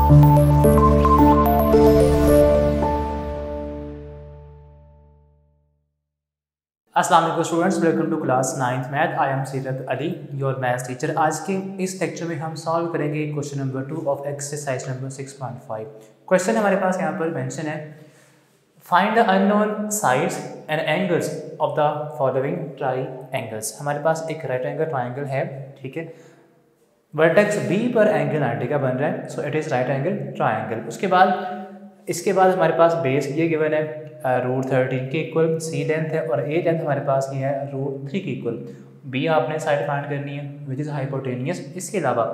अस्सलाम वालेकुम students, welcome to class 9th math. I am Seerat Ali, your maths teacher. आज के इस लेक्चर में हम सॉल्व करेंगे question number 2 of exercise number 6.5। Question हमारे पास यहाँ पर मेंशन है, find the unknown sides and angles of the following triangles. हमारे पास एक राइट एंगल ट्राइएंगल है, ठीक है। वर्टेक्स बी पर एंगल 90 का बन रहा है, so it is right angle triangle. इसके बाद हमारे पास बेस ये गिवन है √13 के इक्वल, सी लेंथ है और ए लेंथ हमारे पास ये है √3 के इक्वल। बी आपने साइड फाइंड करनी है विच इज़ हाइपोटेनियस। इसके अलावा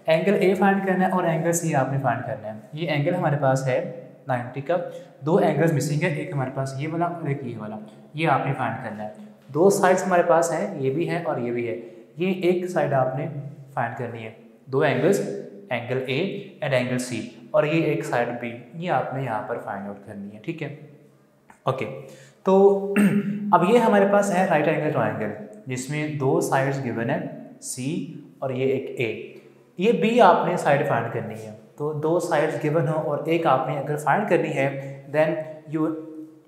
एंगल ए फाइंड करना है और एंगल सी आपने फाइंड करना है। ये एंगल हमारे पास है 90 का, दो एंगल्स मिसिंग है, एक हमारे पास ये वाला और एक ये वाला, ये आपने फाइंड करना है। दो साइड्स हमारे पास हैं, ये भी है और ये भी है, ये एक साइड आपने फाइंड करनी है। दो angles, angle A and angle C, और ये एक साइड बी, ये आपने यहाँ पर फाइंड आउट करनी है, ठीक है। ओके, तो अब ये हमारे पास है राइट एंगल ट्राइंगल जिसमें दो साइड्स गिवन है, सी और ये एक ए। ये बी आपने साइड फाइंड करनी है, तो दो साइड्स गिवन हो और एक आपने अगर फाइंड करनी है then you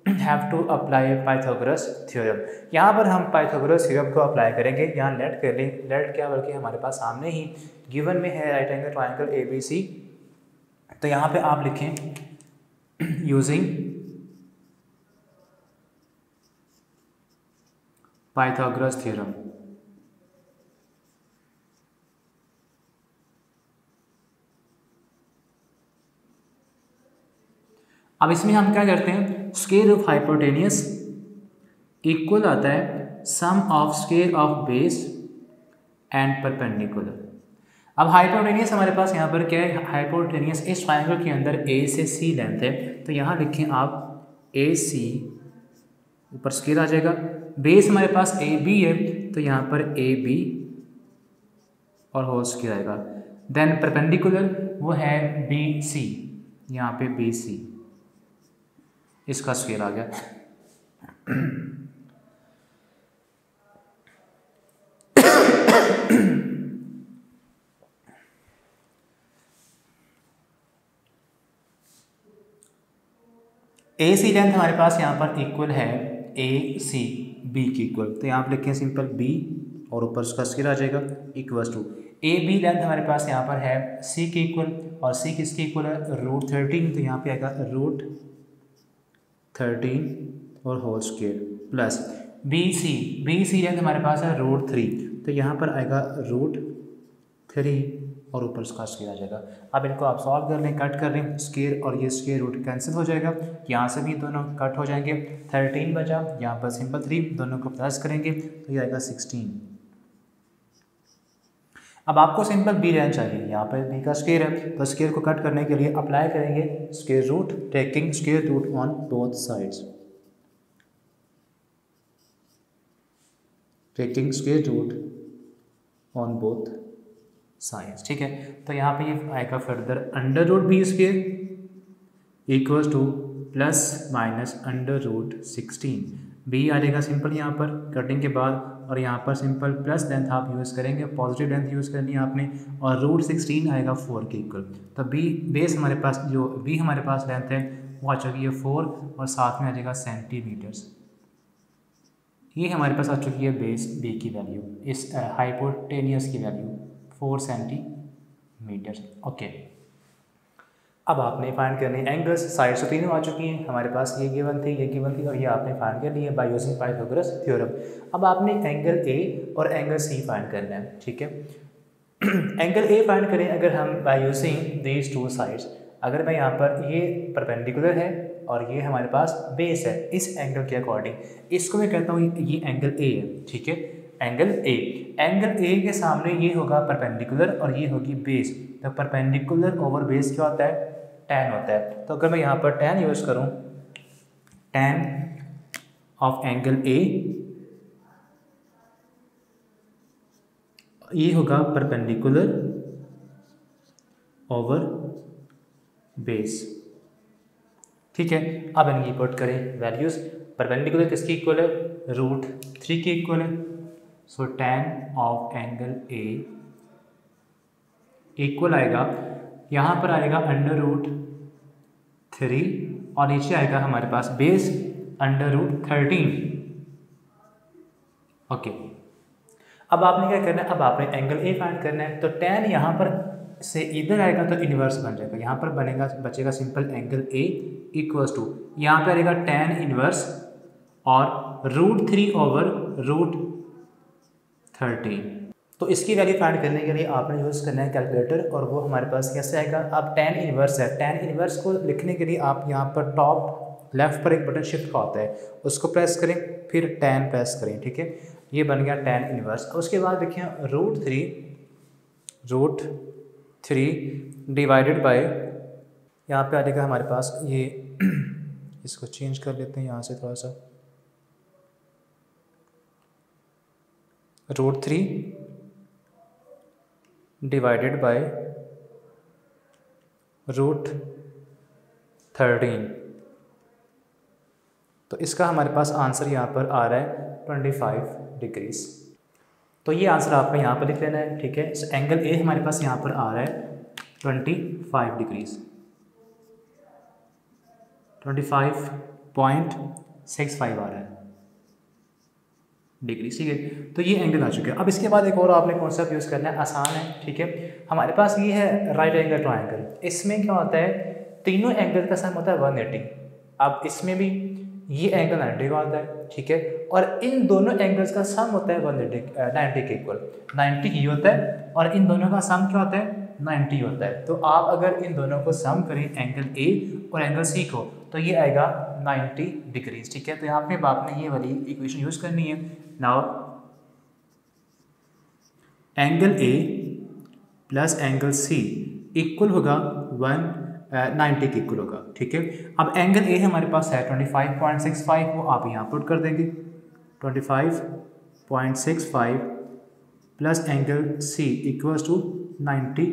have to apply Pythagoras theorem. यहाँ पर हम पाइथागोरस थ्योरम को अप्लाई करेंगे। यहाँ लेट कर लें, लेट क्या बल्कि हमारे पास सामने ही गिवन में है right angle triangle A B C. तो यहाँ पे आप लिखें यूजिंग पाइथागोरस थ्योरम। अब इसमें हम क्या करते हैं, स्क्वायर ऑफ हाइपोटेनियस इक्वल आता है sum of square of base and perpendicular. अब हाइपोटेनियस हमारे पास यहाँ पर क्या है, हाइपोटेनियस इस ट्रायंगल के अंदर ए से सी लेंथ है, तो यहाँ लिखें आप ए सी, ऊपर स्क्वायर आ जाएगा। बेस हमारे पास ए बी है, तो यहाँ पर ए बी और होल स्क्वायर आएगा। देन परपेंडिकुलर वो है बी सी, यहाँ पे बी सी, इसका स्क्वायर आ गया। ए सी लेंथ हमारे पास यहाँ पर इक्वल है ए सी बी के इक्वल, तो यहाँ पर लिखें सिंपल बी और ऊपर उसका स्क्वायर आ जाएगा equals to A B length हमारे पास यहाँ पर है सी के इक्वल, और सी किसके इक्वल है, √13, तो यहाँ पे आएगा √13 और whole square plus B C length हमारे पास है √3, तो यहाँ पर आएगा √3 और ऊपर उसका स्क्वायर आ जाएगा। अब इनको आप सॉल्व कर लें, कट कर लें, स्क्वायर और ये स्क्वायर रूट कैंसिल हो जाएगा, यहाँ से भी दोनों कट हो जाएंगे। 13 बचा, यहाँ पर सिंपल 3, दोनों को प्लस करेंगे तो ये आएगा 16। अब आपको सिंपल बी लेना चाहिए, यहाँ पर बी का स्क्वायर है, तो स्क्वायर को कट करने के लिए अप्लाई करेंगे square root, taking square root on both sides, taking square root on both sides, ठीक है। तो यहाँ पे ये आएगा further √b square equals to plus minus √16। B आ जाएगा सिंपल यहाँ पर कटिंग के बाद, और यहाँ पर सिंपल प्लस लेंथ आप यूज़ करेंगे, पॉजिटिव लेंथ यूज़ करनी है आपने, और √16 आएगा 4 के इक्वल। तो बी बेस हमारे पास, जो बी हमारे पास लेंथ है वो आ चुकी है 4, और साथ में आ जाएगा सेंटीमीटर्स। ये हमारे पास आ चुकी है बेस बी की वैल्यू, इस हाइपोटेनियस की वैल्यू 4 सेंटीमीटर। ओके, अब आपने फाइंड करनी है एंगल्स, साइड्स तो तीनों आ चुकी हैं हमारे पास, ये गिवन थी, ये गिवन थी, और ये आपने फाइंड कर ली है बाय यूजिंग पाइथागोरस थ्योरम। अब आपने एंगल ए और एंगल सी फाइंड करना है, ठीक है। एंगल ए फाइंड करें अगर हम by using these two sides. अगर मैं यहाँ पर, ये परपेंडिकुलर है और ये हमारे पास बेस है, इस एंगल के अकॉर्डिंग इसको मैं कहता हूँ ये एंगल ए है, ठीक है। एंगल ए के सामने ये होगा परपेंडिकुलर और ये होगी बेस, तो परपेंडिकुलर ओवर बेस क्या होता है, tan होता है। तो अगर मैं यहाँ पर tan यूज़ करूँ, tan ऑफ एंगल ए, ये होगा परपेंडिकुलर ओवर बेस, ठीक है। अब इनकी पुट करें वैल्यूज़, परपेंडिकुलर किसकी इक्वल है, √3 के इक्वल है, सो tan of angle A equal आएगा यहाँ पर आएगा √3 और नीचे आएगा हमारे पास बेस √13। ओके, अब आपने क्या करना है, अब आपने एंगल ए फाइंड करना है। तो tan यहाँ पर से इधर आएगा तो इन्वर्स बन जाएगा, यहाँ पर बनेगा बचेगा simple angle A equals to यहाँ पे आएगा tan इन्वर्स और √3/√13। तो इसकी वैल्यू फाइंड करने के लिए आपने यूज़ करना है कैलकुलेटर, और वो हमारे पास कैसे आएगा। अब tan इन्वर्स है, tan इन्वर्स को लिखने के लिए आप यहाँ पर टॉप लेफ्ट पर एक बटन शिफ्ट का होता है, उसको प्रेस करें, फिर tan प्रेस करें, ठीक है, ये बन गया tan इन्वर्स। उसके बाद देखिए √3 डिवाइडेड बाय, यहाँ पे आ जाएगा हमारे पास ये इसको चेंज कर लेते हैं यहाँ से थोड़ा सा, √3 डिवाइडेड बाय √13। तो इसका हमारे पास आंसर यहाँ पर आ रहा है 25 डिग्रीज। तो ये आंसर आपको यहाँ पर लिख लेना है, ठीक है। एंगल ए हमारे पास यहाँ पर आ रहा है 25 डिग्रीज, 25.65 आ रहा है डिग्री, ठीक है। तो ये एंगल आ चुके हैं। अब इसके बाद एक और आपने कॉन्सेप्ट यूज़ करना है, आसान है, ठीक है। हमारे पास ये है राइट एंगल ट्रायंगल। इसमें क्या होता है, तीनों एंगल का सम होता है 180। अब इसमें भी ये एंगल 90 का होता है, ठीक है, और इन दोनों एंगल्स का सम होता है 90 के इक्वल, 90 ही होता है, और इन दोनों का सम क्या होता है, 90 होता है। तो आप अगर इन दोनों को सम करें, एंगल ए और एंगल सी को, तो ये आएगा 90 डिग्रीज, ठीक है। तो यहाँ पे आपने ये वाली इक्वेशन यूज़ करनी है। Now angle A plus angle C equal होगा 90 के इक्वल होगा, ठीक है। अब एंगल ए हमारे पास है 25.65, वो आप यहाँ पुट कर देंगे, 25.65 plus angle C equals to 90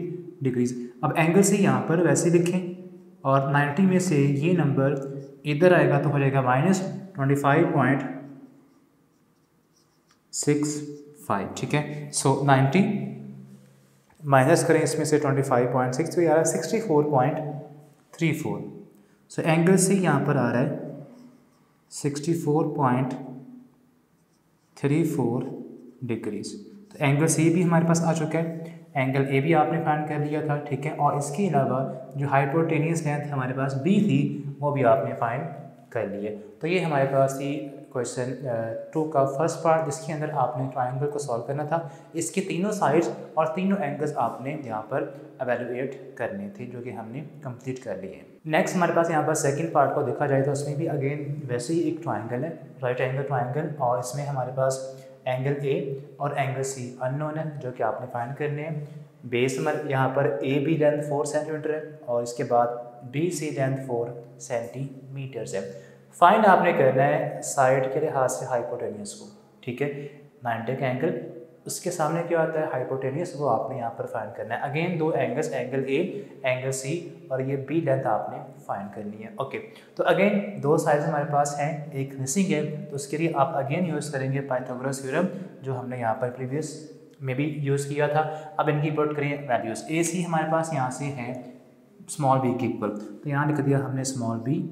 degrees. अब एंगल सी यहाँ पर वैसे लिखें, और 90 में से ये नंबर इधर आएगा तो हो जाएगा -25.65, ठीक है। सो 90 माइनस करें इसमें से 25.6, तो ये आ रहा है 64.34। सो एंगल सी यहाँ पर आ रहा है 64.34 डिग्रीज। तो एंगल सी भी हमारे पास आ चुका है, एंगल ए भी आपने फाइंड कर लिया था, ठीक है। और इसके अलावा जो हाइपोटेनियस लेंथ हमारे पास बी थी, वो भी आपने फाइंड कर लिए। तो ये हमारे पास थी क्वेश्चन 2 का फर्स्ट पार्ट, जिसके अंदर आपने ट्रायंगल को सॉल्व करना था। इसके तीनों साइड्स और तीनों एंगल्स आपने यहाँ पर एवेलुएट करने थे, जो कि हमने कंप्लीट कर लिए। नेक्स्ट हमारे पास यहाँ पर सेकंड पार्ट को देखा जाए तो उसमें भी अगेन वैसे ही एक ट्रायंगल है, राइट एंगल ट्रायंगल, और इसमें हमारे पास एंगल ए और एंगल सी अननोन है, जो कि आपने फाइंड करने हैं। बेस यहाँ पर ए बी लेंथ 4 सेंटीमीटर है, और इसके बाद बी सी लेंथ 4 सेंटीमीटर्स है। फाइंड आपने करना है साइड के लिहाज से हाइपोटेनियस को, ठीक है, 90 का एंगल, उसके सामने क्या आता है हाइपोटेनियस, वो आपने यहाँ पर फाइंड करना है। अगेन दो angles, angle A angle C, और ये बी लेंथ आपने फाइंड करनी है। ओके, तो अगेन दो साइड्स हमारे पास हैं, एक मिसिंग है, तो उसके लिए आप अगेन यूज़ करेंगे पाइथागोरस थ्योरम, जो हमने यहाँ पर प्रीवियस में भी यूज़ किया था। अब इनकी पुट करें वैल्यूज़। ए सी हमारे पास यहाँ से है स्मॉल बी के इक्वल, तो यहाँ लिख दिया हमने small B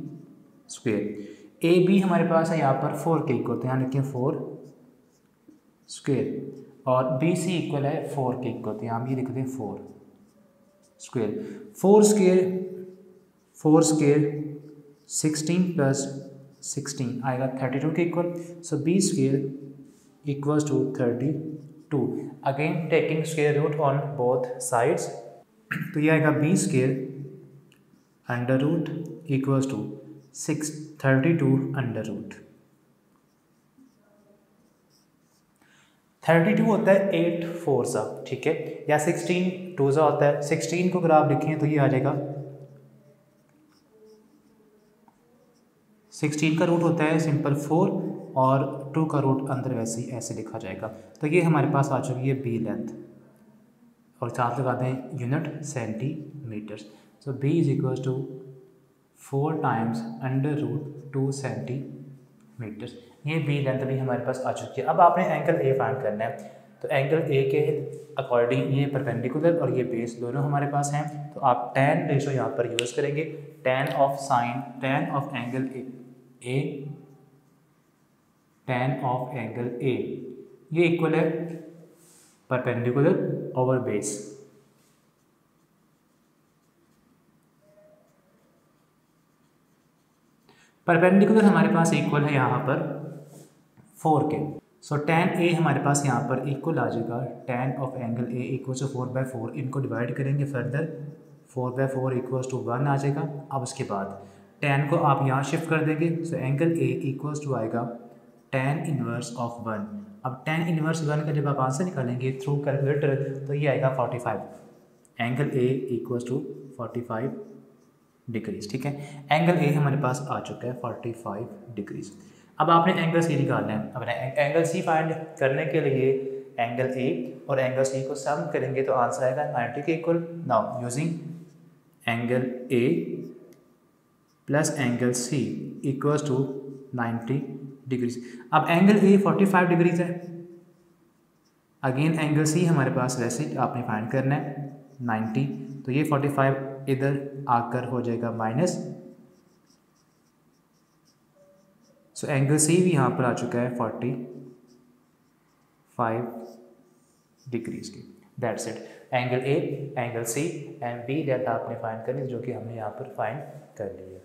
square. A B हमारे पास है यहाँ पर 4 के इक्वल, तो यहाँ लिखें 4 स्क्वेयर, और बी सी इक्वल है 4 के इक्वल, तो यहाँ भी लिख दें 4 स्क्वेयर। 4 स्क्वेयर 16 प्लस 16 आएगा 32 के equal, so B square equals to 32। Again taking square root on both sides, तो ये आएगा B square under root equals to 32 under root. 32 होता है 8 4 सा, ठीक है, या 16 2 सा होता है। 16 को अगर आप लिखें तो ये आ जाएगा, 16 का रूट होता है सिंपल 4, और 2 का रूट अंदर वैसे ही ऐसे लिखा जाएगा। तो ये हमारे पास आ चुकी है बी लेंथ, और साथ लगा दें unit centimetres. So B is equal to 4 times under root 2 centimetres. ये बी लेंथ भी हमारे पास आ चुकी है। अब आपने एंगल ए फाइंड करना है। तो एंगल ए के अकॉर्डिंग ये परपेंडिकुलर और ये बेस दोनों हमारे पास हैं, तो आप tan रेशो यहाँ पर यूज़ करेंगे। tan of angle A tan of angle ए ये इक्वल है परपेंडिकुलर ओवर बेस। परपेंडिकुलर हमारे पास इक्वल है यहाँ पर 4 के। सो tan ए हमारे पास यहाँ पर इक्वल आ जाएगा tan of angle A equal to 4/4। इनको डिवाइड करेंगे फर्दर, 4/4 इक्वल्स टू 1 आ जाएगा। अब उसके बाद tan को आप यहाँ शिफ्ट कर देंगे, so angle A equals to आएगा tan इनवर्स ऑफ 1। अब tan इनवर्स 1 का जब आप आंसर निकालेंगे थ्रू कैलकुलेटर तो ये आएगा 45। Angle A equals to 45 degrees. ठीक है, एंगल ए हमारे पास आ चुका है 45 डिग्रीज। अब आपने एंगल सी निकालना है। अब एंगल सी फाइंड करने के लिए एंगल ए और एंगल सी को सम करेंगे तो आंसर आएगा 90 के equal. Now using angle A plus angle C equals to 90 degrees. अब एंगल ए 45 डिग्रीज है, अगेन एंगल सी हमारे पास वैसे आपने फाइंड करना है 90, तो ये 45 इधर आकर हो जाएगा माइनस। सो एंगल सी भी यहाँ पर आ चुका है 45 डिग्रीज की। That's it. Angle A, angle C and B that आपने फाइंड करनी, जो कि हमने यहाँ पर फाइंड कर लिया।